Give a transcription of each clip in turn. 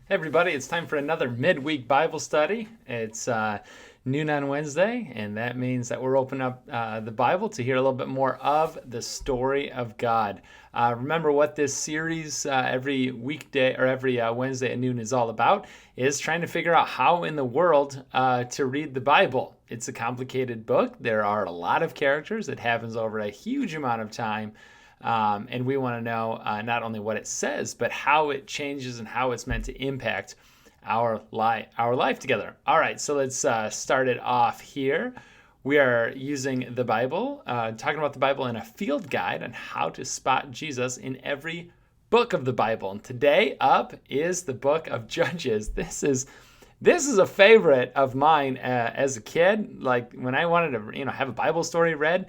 Hey everybody, it's time for another midweek Bible study. It's noon on Wednesday, and that means that we're opening up the Bible to hear a little bit more of the story of God. Remember what this series every weekday or every Wednesday at noon is all about is trying to figure out how in the world to read the Bible. It's a complicated book. There are a lot of characters. It happens over a huge amount of time. And we want to know not only what it says, but how it changes and how it's meant to impact our life together. All right, so let's start it off here. We are using the Bible, talking about the Bible in a field guide on how to spot Jesus in every book of the Bible. And today up is the book of Judges. This is a favorite of mine as a kid. Like when I wanted to, have a Bible story read,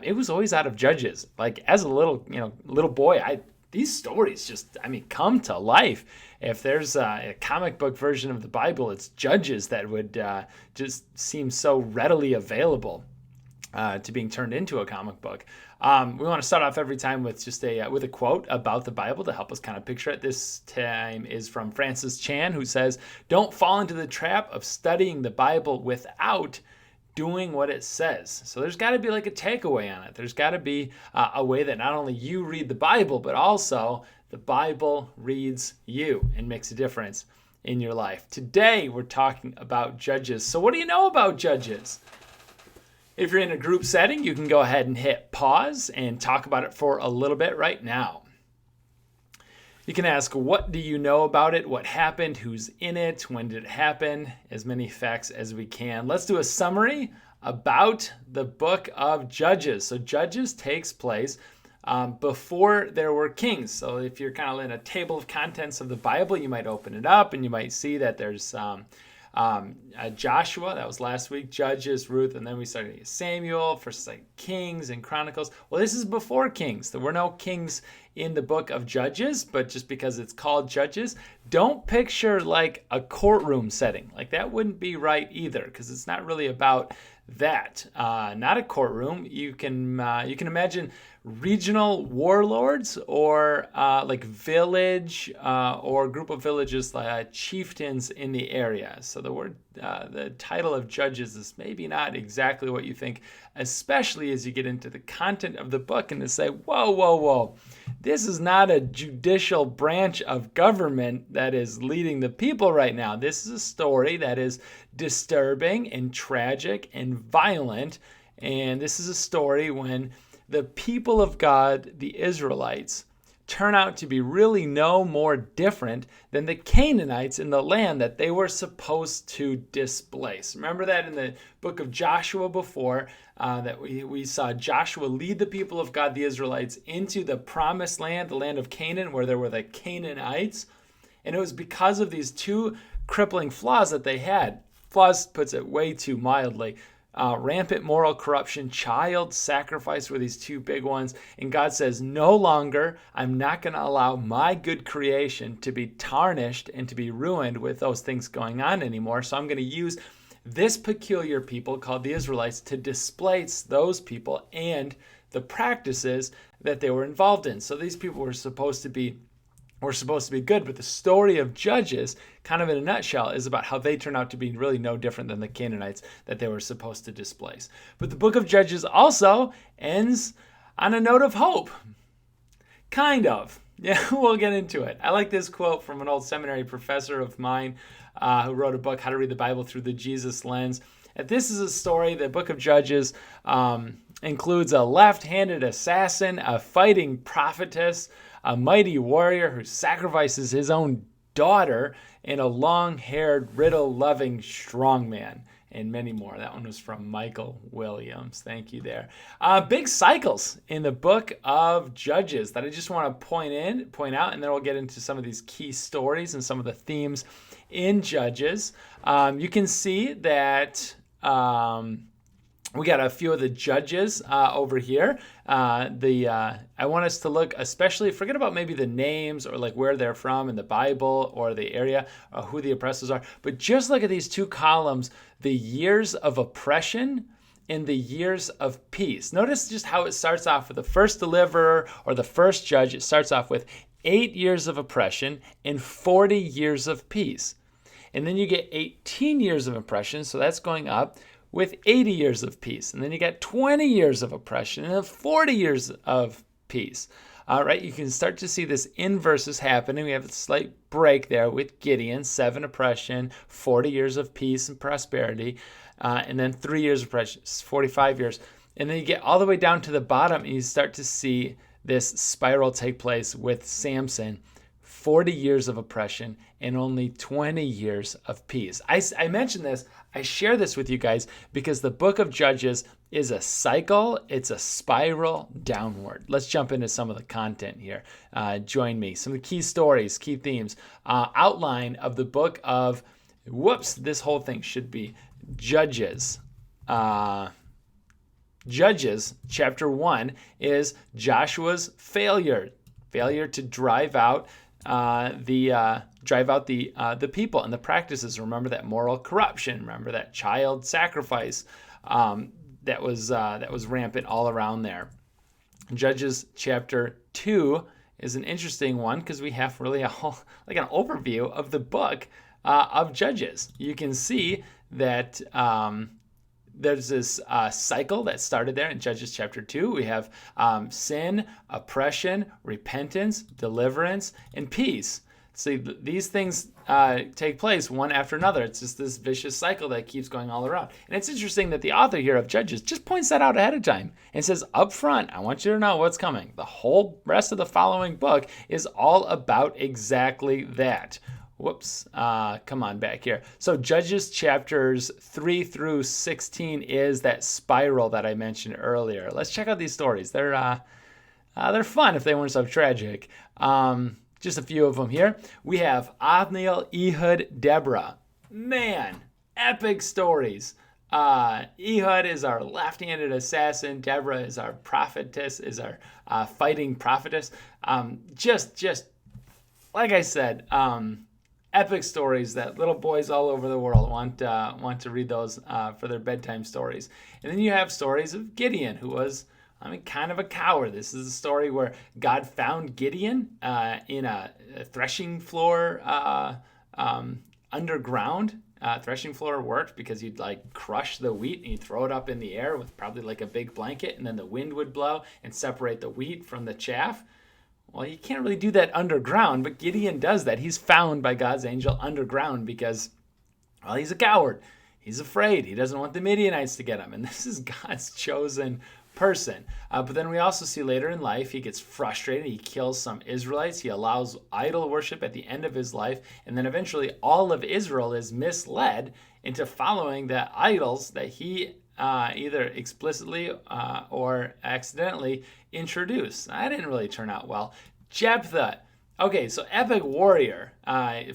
it was always out of Judges. Like as a little boy, these stories just, come to life. If there's a comic book version of the Bible, it's Judges that would just seem so readily available to being turned into a comic book. We want to start off every time with just with a quote about the Bible to help us kind of picture it. This time is from Francis Chan, who says, "Don't fall into the trap of studying the Bible without doing what it says." So there's got to be like a takeaway on it. There's got to be a way that not only you read the Bible, but also the Bible reads you and makes a difference in your life. Today, we're talking about Judges. So what do you know about Judges? If you're in a group setting, you can go ahead and hit pause and talk about it for a little bit right now. You can ask, what do you know about it? What happened? Who's in it? When did it happen? As many facts as we can. Let's do a summary about the book of Judges. So Judges takes place before there were kings. So if you're kind of in a table of contents of the Bible, you might open it up and you might see that there's Joshua, that was last week, Judges, Ruth, and then we started with Samuel, first like Kings and Chronicles. Well, this is before Kings. There were no kings in the book of Judges, but just because it's called Judges, don't picture like a courtroom setting. Like that wouldn't be right either, because it's not really about that. Not a courtroom. You can imagine regional warlords or like village or group of villages, like chieftains in the area. So the title of Judges is maybe not exactly what you think, especially as you get into the content of the book and to say, whoa. This is not a judicial branch of government that is leading the people right now. This is a story that is disturbing and tragic and violent. And this is a story when the people of God, the Israelites, turn out to be really no more different than the Canaanites in the land that they were supposed to displace. Remember that in the book of Joshua before, that we saw Joshua lead the people of God, the Israelites, into the promised land, the land of Canaan, where there were the Canaanites. And it was because of these two crippling flaws that they had. Flaws puts it way too mildly. Rampant moral corruption, child sacrifice were these two big ones. And God says, no longer, I'm not going to allow my good creation to be tarnished and to be ruined with those things going on anymore. So I'm going to use this peculiar people called the Israelites to displace those people and the practices that they were involved in. So these people were supposed to be good, but the story of Judges, kind of in a nutshell, is about how they turn out to be really no different than the Canaanites that they were supposed to displace. But the book of Judges also ends on a note of hope. Kind of. Yeah, we'll get into it. I like this quote from an old seminary professor of mine who wrote a book, How to Read the Bible Through the Jesus Lens. And this is a story, the book of Judges includes a left-handed assassin, a fighting prophetess, a mighty warrior who sacrifices his own daughter, and a long-haired, riddle-loving strongman, and many more. That one was from Michael Williams. Thank you there. Big cycles in the book of Judges that I just want to point out, and then we'll get into some of these key stories and some of the themes in Judges. You can see that we got a few of the judges over here. I want us to look, especially, forget about maybe the names or like where they're from in the Bible or the area, or who the oppressors are, but just look at these two columns, the years of oppression and the years of peace. Notice just how it starts off with the first deliverer or the first judge. It starts off with 8 years of oppression and 40 years of peace. And then you get 18 years of oppression, so that's going up, with 80 years of peace. And then you got 20 years of oppression and 40 years of peace. All right, you can start to see this inverse happening. We have a slight break there with Gideon, 7 oppression, 40 years of peace and prosperity, and then 3 years of oppression, 45 years. And then you get all the way down to the bottom, and you start to see this spiral take place with Samson, 40 years of oppression and only 20 years of peace. I mentioned this, I share this with you guys because the book of Judges is a cycle, it's a spiral downward. Let's jump into some of the content here. Join me. Some of the key stories, key themes, outline of the book of, this whole thing should be Judges. Judges chapter 1 is Joshua's failure to drive out the people and the practices. Remember that moral corruption. Remember that child sacrifice that was rampant all around there. Judges chapter 2 is an interesting one because we have really an overview of the book of Judges. You can see that there's this cycle that started there in Judges chapter 2. We have sin, oppression, repentance, deliverance, and peace. See, these things take place one after another. It's just this vicious cycle that keeps going all around. And it's interesting that the author here of Judges just points that out ahead of time and says, up front, I want you to know what's coming. The whole rest of the following book is all about exactly that. Come on back here. So Judges chapters 3 through 16 is that spiral that I mentioned earlier. Let's check out these stories. They're fun if they weren't so tragic. Just a few of them here. We have Othniel, Ehud, Deborah. Man, epic stories. Ehud is our left-handed assassin. Deborah is our prophetess, is our fighting prophetess. Just like I said, epic stories that little boys all over the world want to read those for their bedtime stories. And then you have stories of Gideon, who was, kind of a coward. This is a story where God found Gideon in a threshing floor underground. Threshing floor worked because you'd crush the wheat and you'd throw it up in the air with probably a big blanket, and then the wind would blow and separate the wheat from the chaff. Well, you can't really do that underground, but Gideon does that. He's found by God's angel underground because, he's a coward. He's afraid. He doesn't want the Midianites to get him. And this is God's chosen person. But then we also see later in life, he gets frustrated. He kills some Israelites. He allows idol worship at the end of his life. And then eventually all of Israel is misled into following the idols that he either explicitly or accidentally introduced. That didn't really turn out well. Jephthah. Okay, so epic warrior,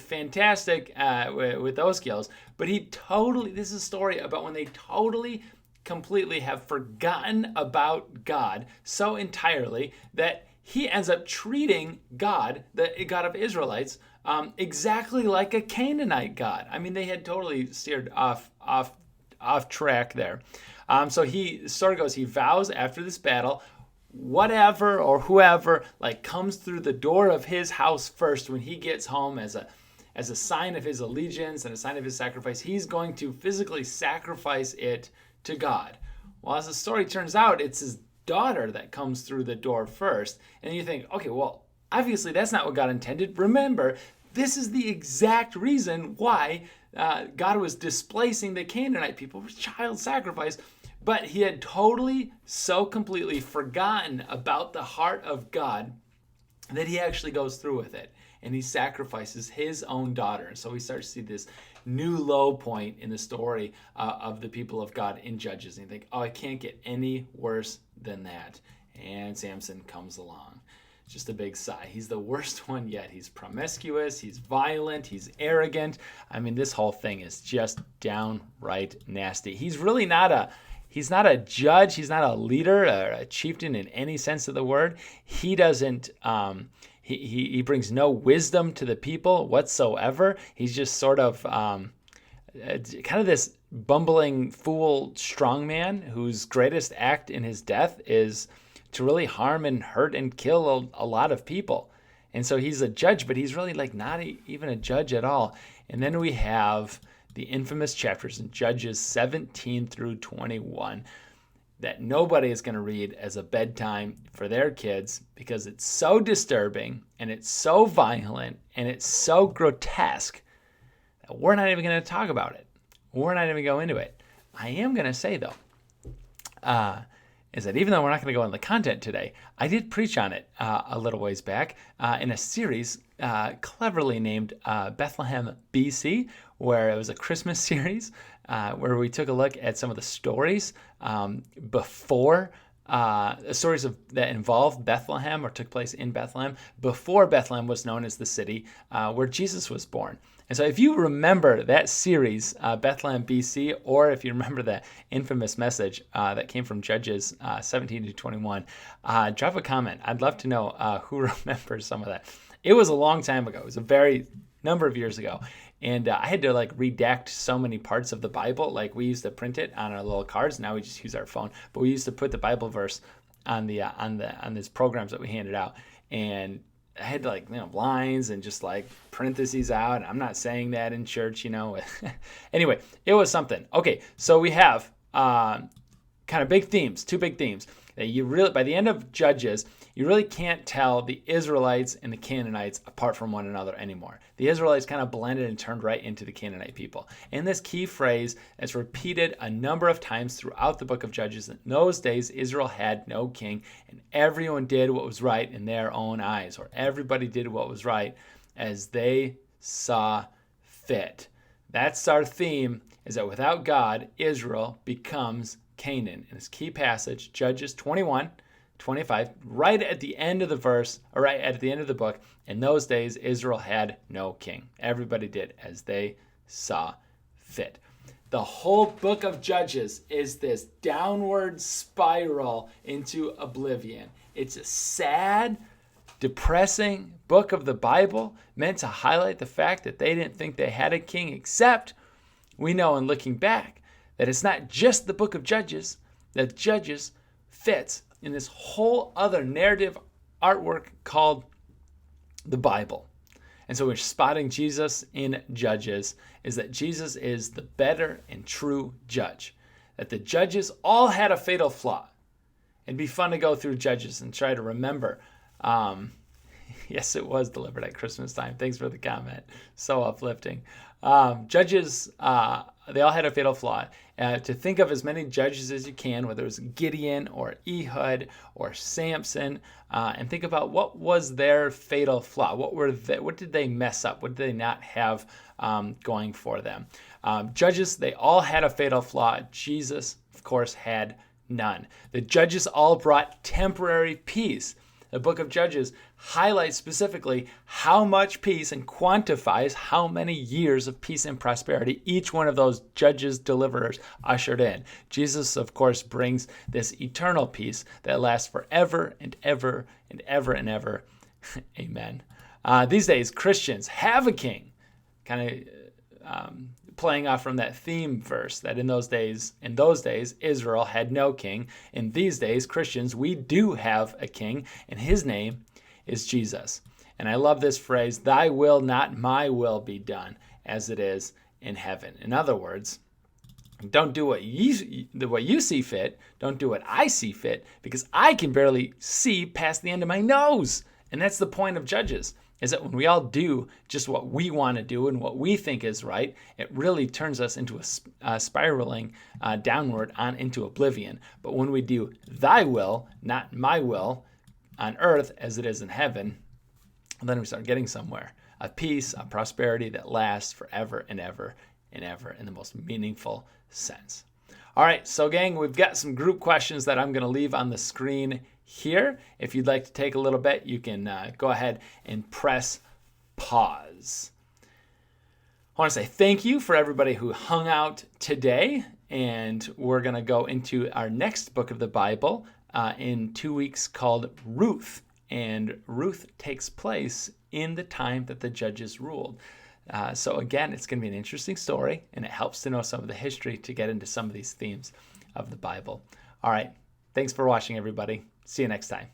fantastic with those skills, but this is a story about when they completely have forgotten about God so entirely that he ends up treating God, the God of Israelites, exactly like a Canaanite god. They had totally steered off track there. So the story goes, he vows after this battle, whatever or whoever comes through the door of his house first when he gets home as a sign of his allegiance and a sign of his sacrifice, he's going to physically sacrifice it to God. Well, as the story turns out, it's his daughter that comes through the door first. And you think, okay, well, obviously that's not what God intended. Remember, this is the exact reason why God was displacing the Canaanite people with child sacrifice. But he had so completely forgotten about the heart of God that he actually goes through with it. And he sacrifices his own daughter. So we start to see this new low point in the story of the people of God in Judges. And you think, it can't get any worse than that. And Samson comes along. Just a big sigh. He's the worst one yet. He's promiscuous. He's violent. He's arrogant. This whole thing is just downright nasty. He's really not a judge. He's not a leader or a chieftain in any sense of the word. He doesn't, he brings no wisdom to the people whatsoever. He's just sort of kind of this bumbling fool strongman whose greatest act in his death is to really harm and hurt and kill a lot of people. And so he's a judge, but he's really like not even a judge at all. And then we have the infamous chapters in Judges 17 through 21 that nobody is going to read as a bedtime for their kids because it's so disturbing and it's so violent and it's so grotesque that we're not even going to talk about it. We're not even going into it. I am going to say, though, is that even though we're not going to go into the content today, I did preach on it a little ways back in a series cleverly named Bethlehem, BC, where it was a Christmas series where we took a look at some of the stories before stories that involved Bethlehem or took place in Bethlehem before Bethlehem was known as the city where Jesus was born. And so if you remember that series, Bethlehem, BC, or if you remember that infamous message that came from Judges 17 to 21, drop a comment. I'd love to know who remembers some of that. It was a long time ago. It was a very number of years ago. And I had to like redact so many parts of the Bible. Like we used to print it on our little cards. Now we just use our phone. But we used to put the Bible verse on these programs that we handed out. And I had to lines and just like parentheses out. I'm not saying that in church, Anyway, it was something. Okay, so we have kind of big themes, two big themes that you really, by the end of Judges, you really can't tell the Israelites and the Canaanites apart from one another anymore. The Israelites kind of blended and turned right into the Canaanite people. And this key phrase is repeated a number of times throughout the book of Judges. In those days, Israel had no king, and everyone did what was right in their own eyes, or everybody did what was right as they saw fit. That's our theme, is that without God, Israel becomes Canaan. In this key passage, Judges 21:25, right at the end of the verse, or right at the end of the book, in those days, Israel had no king. Everybody did as they saw fit. The whole book of Judges is this downward spiral into oblivion. It's a sad, depressing book of the Bible meant to highlight the fact that they didn't think they had a king, except we know in looking back that it's not just the book of Judges, that Judges fits in this whole other narrative artwork called the Bible. And so we're spotting Jesus in Judges is that Jesus is the better and true judge. That the judges all had a fatal flaw. It'd be fun to go through Judges and try to remember. Yes, it was delivered at Christmas time. Thanks for the comment. So uplifting. Judges, they all had a fatal flaw. To think of as many judges as you can, whether it was Gideon or Ehud or Samson, and think about what was their fatal flaw. What did they mess up? What did they not have going for them? Judges, they all had a fatal flaw. Jesus, of course, had none. The judges all brought temporary peace. The book of Judges highlights specifically how much peace and quantifies how many years of peace and prosperity each one of those judges, deliverers ushered in. Jesus, of course, brings this eternal peace that lasts forever and ever and ever and ever. Amen. These days, Christians have a king, kind of playing off from that theme verse that in those days, Israel had no king. In these days, Christians, we do have a king, and his name is Jesus. And I love this phrase, thy will, not my will, be done as it is in heaven. In other words, don't do what you see fit. Don't do what I see fit, because I can barely see past the end of my nose. And that's the point of Judges, is that when we all do just what we want to do and what we think is right, it really turns us into a spiraling downward on into oblivion. But when we do thy will, not my will, on earth as it is in heaven, then we start getting somewhere. A peace, a prosperity that lasts forever and ever and ever in the most meaningful sense. All right, so gang, we've got some group questions that I'm going to leave on the screen here. If you'd like to take a little bit, you can go ahead and press pause. I want to say thank you for everybody who hung out today, and we're going to go into our next book of the Bible in 2 weeks called Ruth, and Ruth takes place in the time that the judges ruled. So again, it's going to be an interesting story, and it helps to know some of the history to get into some of these themes of the Bible. All right, thanks for watching, everybody. See you next time.